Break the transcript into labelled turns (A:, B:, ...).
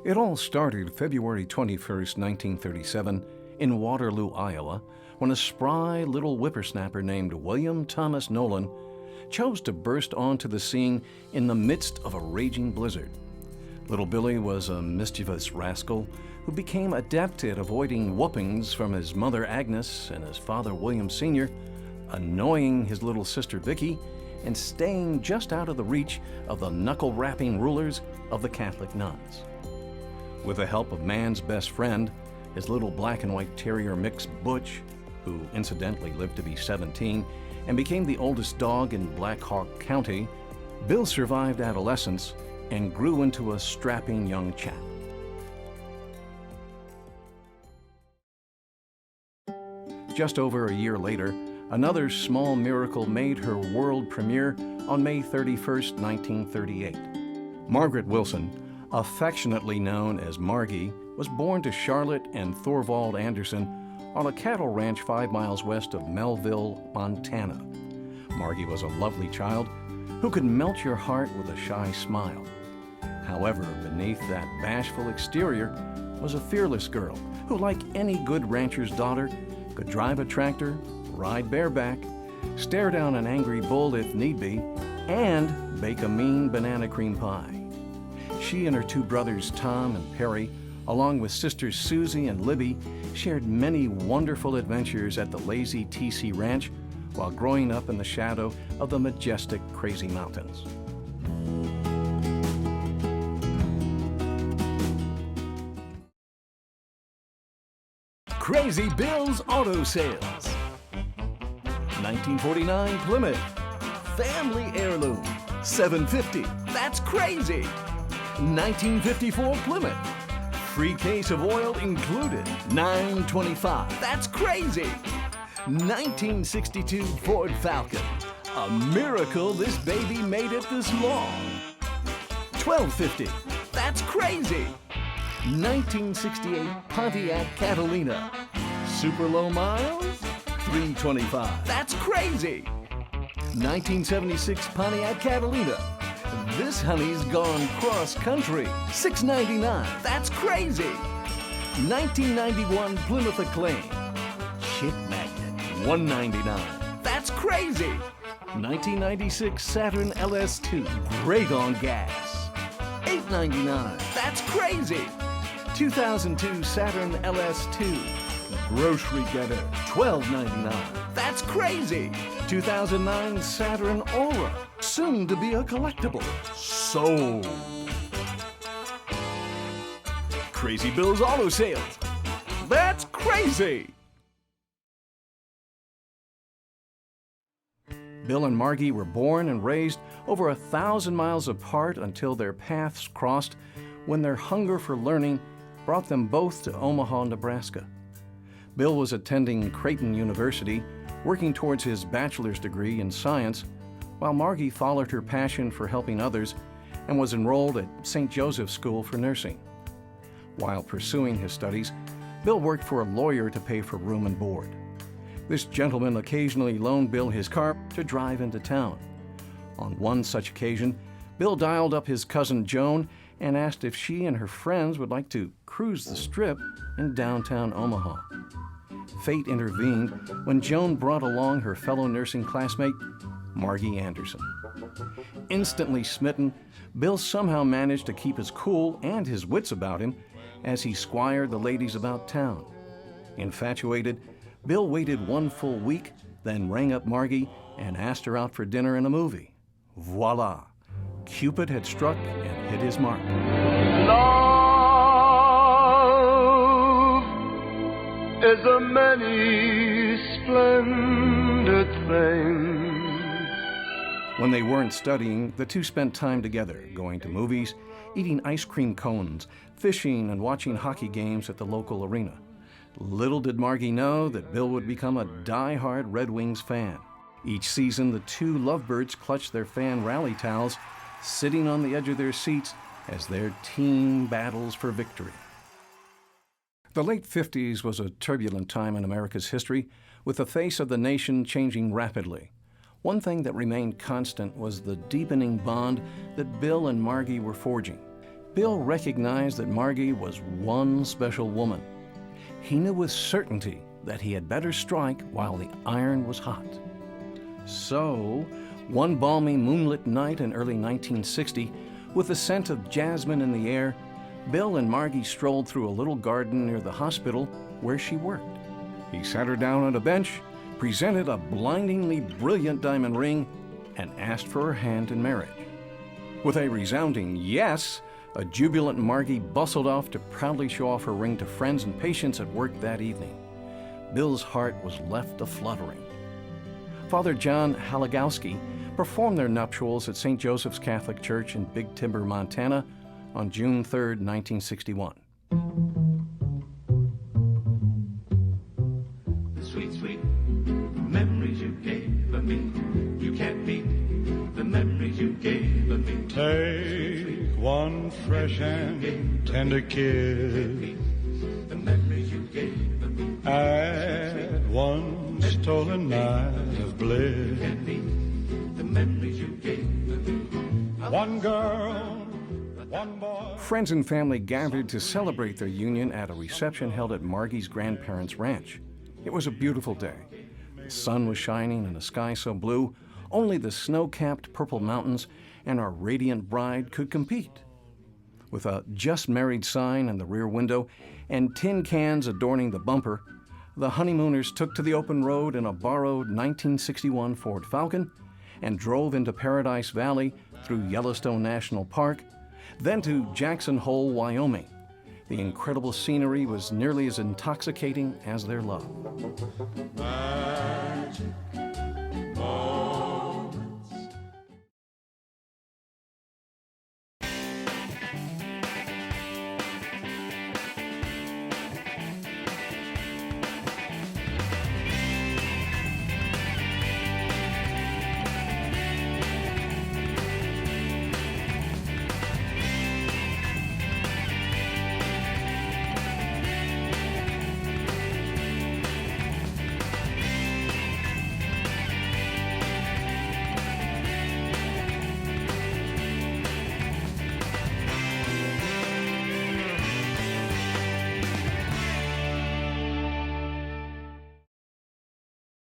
A: It all started February 21st, 1937, in Waterloo, Iowa, when a spry little whippersnapper named William Thomas Nolan chose to burst onto the scene in the midst of a raging blizzard. Little Billy was a mischievous rascal who became adept at avoiding whoopings from his mother Agnes and his father William Sr., annoying his little sister Vicky, and staying just out of the reach of the knuckle-rapping rulers of the Catholic nuns. With the help of man's best friend, his little black and white terrier mix Butch, who incidentally lived to be 17 and became the oldest dog in Black Hawk County, Bill survived adolescence and grew into a strapping young chap. Just over a year later, another small miracle made her world premiere on May 31st, 1938. Margaret Wilson, affectionately known as Margie, was born to Charlotte and Thorvald Anderson on a cattle ranch 5 miles west of Melville, Montana. Margie was a lovely child who could melt your heart with a shy smile. However, beneath that bashful exterior was a fearless girl who, like any good rancher's daughter, could drive a tractor, ride bareback, stare down an angry bull if need be, and bake a mean banana cream pie. She and her 2 brothers, Tom and Perry, along with sisters Susie and Libby, shared many wonderful adventures at the lazy TC Ranch while growing up in the shadow of the majestic Crazy Mountains. Crazy Bill's Auto Sales. 1949 Plymouth. Family heirloom. $7.50. That's crazy. 1954 Plymouth. Free case of oil included. $9.25. That's crazy. 1962 Ford Falcon. A miracle this baby made it this long. $12.50. That's crazy. 1968 Pontiac Catalina. Super low miles? $3.25. That's crazy. 1976 Pontiac Catalina. This honey's gone cross-country. $6.99. That's crazy. 1991 Plymouth Acclaim. Chick magnet. $1.99. That's crazy. 1996 Saturn LS2. Great on gas. $8.99. That's crazy. 2002 Saturn LS2. Grocery getter. $12.99. That's crazy. 2009 Saturn Aura. Soon to be a collectible. Sold. Crazy Bill's Auto Sales. That's crazy. Bill and Margie were born and raised over 1,000 miles apart until their paths crossed when their hunger for learning brought them both to Omaha, Nebraska. Bill was attending Creighton University, working towards his bachelor's degree in science, while Margie followed her passion for helping others and was enrolled at St. Joseph's School for Nursing. While pursuing his studies, Bill worked for a lawyer to pay for room and board. This gentleman occasionally loaned Bill his car to drive into town. On one such occasion, Bill dialed up his cousin Joan and asked if she and her friends would like to cruise the Strip in downtown Omaha. Fate intervened when Joan brought along her fellow nursing classmate, Margie Anderson. Instantly smitten, Bill somehow managed to keep his cool and his wits about him as he squired the ladies about town. Infatuated, Bill waited 1 full week, then rang up Margie and asked her out for dinner and a movie. Voila! Cupid had struck and hit his mark.
B: Love is a many splendid thing.
A: When they weren't studying, the two spent time together, going to movies, eating ice cream cones, fishing, and watching hockey games at the local arena. Little did Margie know that Bill would become a die-hard Red Wings fan. Each season, the two lovebirds clutched their fan rally towels, sitting on the edge of their seats as their team battles for victory. The late 50s was a turbulent time in America's history, with the face of the nation changing rapidly. One thing that remained constant was the deepening bond that Bill and Margie were forging. Bill recognized that Margie was one special woman. He knew with certainty that he had better strike while the iron was hot. So, one balmy moonlit night in early 1960, with the scent of jasmine in the air, Bill and Margie strolled through a little garden near the hospital where she worked. He sat her down on a bench, presented a blindingly brilliant diamond ring, and asked for her hand in marriage. With a resounding yes, a jubilant Margie bustled off to proudly show off her ring to friends and patients at work that evening. Bill's heart was left a-fluttering. Father John Halagowski performed their nuptials at St. Joseph's Catholic Church in Big Timber, Montana on June 3, 1961.
C: The sweet, sweet memories you gave me, you can't beat the memories you gave me.
D: Take one fresh and tender kiss,
C: The memories you gave me.
D: add one stolen night of bliss.
C: The memories you gave me.
D: One girl, one boy.
A: Friends and family gathered to celebrate their union at a reception held at Margie's grandparents' ranch. It was a beautiful day. The sun was shining and a sky so blue, only the snow-capped purple mountains and our radiant bride could compete. With a just married sign in the rear window and tin cans adorning the bumper, the honeymooners took to the open road in a borrowed 1961 Ford Falcon and drove into Paradise Valley through Yellowstone National Park, then to Jackson Hole, Wyoming. The incredible scenery was nearly as intoxicating as their love.
D: Magic